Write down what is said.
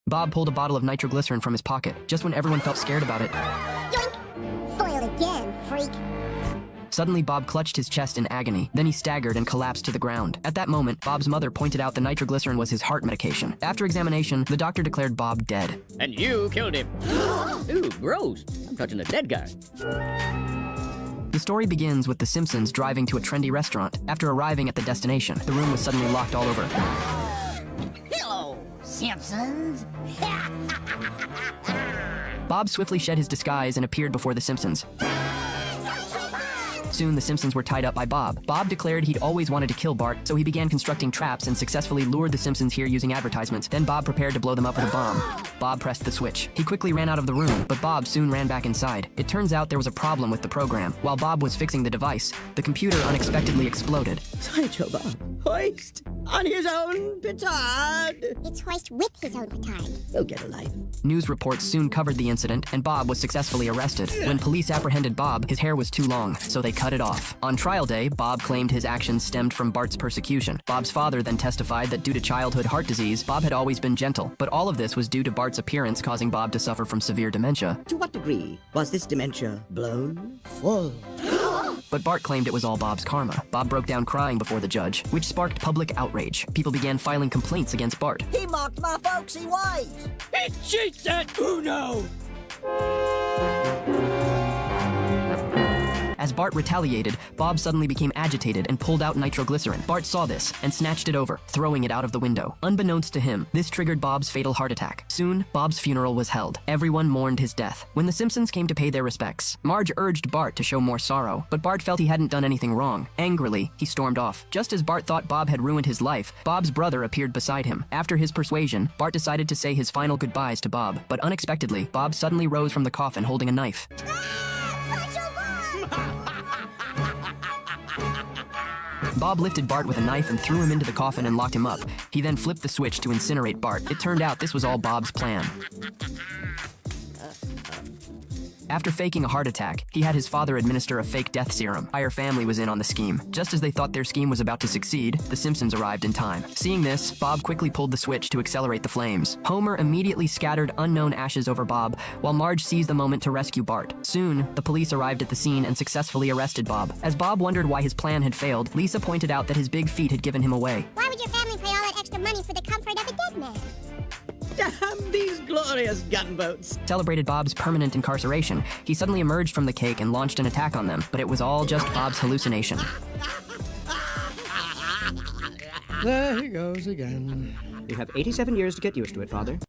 Bob pulled a bottle of nitroglycerin from his pocket, just when everyone felt scared about it. Yoink! Foiled again, freak. Suddenly, Bob clutched his chest in agony. Then he staggered and collapsed to the ground. At that moment, Bob's mother pointed out the nitroglycerin was his heart medication. After examination, the doctor declared Bob dead. And you killed him. Ooh, gross. I'm touching a dead guy. The story begins with the Simpsons driving to a trendy restaurant. After arriving at the destination, the room was suddenly locked all over. Hello, Simpsons. Bob swiftly shed his disguise and appeared before the Simpsons. Soon, the Simpsons were tied up by Bob. Bob declared he'd always wanted to kill Bart, so he began constructing traps and successfully lured the Simpsons here using advertisements. Then Bob prepared to blow them up with a bomb. Bob pressed the switch. He quickly ran out of the room, but Bob soon ran back inside. It turns out there was a problem with the program. While Bob was fixing the device, the computer unexpectedly exploded. Sideshow Bob. Hoist on his own petard. It's Hoist with his own petard. He'll get a life. News reports soon covered the incident, and Bob was successfully arrested. When police apprehended Bob, his hair was too long, so they cut it off. On trial day, Bob claimed his actions stemmed from Bart's persecution. Bob's father then testified that due to childhood heart disease, Bob had always been gentle, but all of this was due to Bart's appearance causing Bob to suffer from severe dementia. To what degree was this dementia blown full? But Bart claimed it was all Bob's karma. Bob broke down crying before the judge, which sparked public outrage. People began filing complaints against Bart. He mocked my folksy ways. He cheats at Uno! As Bart retaliated, Bob suddenly became agitated and pulled out nitroglycerin. Bart saw this and snatched it over, throwing it out of the window. Unbeknownst to him, this triggered Bob's fatal heart attack. Soon, Bob's funeral was held. Everyone mourned his death. When the Simpsons came to pay their respects, Marge urged Bart to show more sorrow, but Bart felt he hadn't done anything wrong. Angrily, he stormed off. Just as Bart thought Bob had ruined his life, Bob's brother appeared beside him. After his persuasion, Bart decided to say his final goodbyes to Bob, but unexpectedly, Bob suddenly rose from the coffin holding a knife. Bob lifted Bart with a knife and threw him into the coffin and locked him up. He then flipped the switch to incinerate Bart. It turned out this was all Bob's plan. After faking a heart attack, he had his father administer a fake death serum. Entire family was in on the scheme. Just as they thought their scheme was about to succeed, the Simpsons arrived in time. Seeing this, Bob quickly pulled the switch to accelerate the flames. Homer immediately scattered unknown ashes over Bob, while Marge seized the moment to rescue Bart. Soon, the police arrived at the scene and successfully arrested Bob. As Bob wondered why his plan had failed, Lisa pointed out that his big feet had given him away. Why would your family pay all that extra money for the comfort of a dead man? Damn these glorious gunboats. Celebrated Bob's permanent incarceration, he suddenly emerged from the cake and launched an attack on them, but it was all just Bob's hallucination. There he goes again. You have 87 years to get used to it, Father.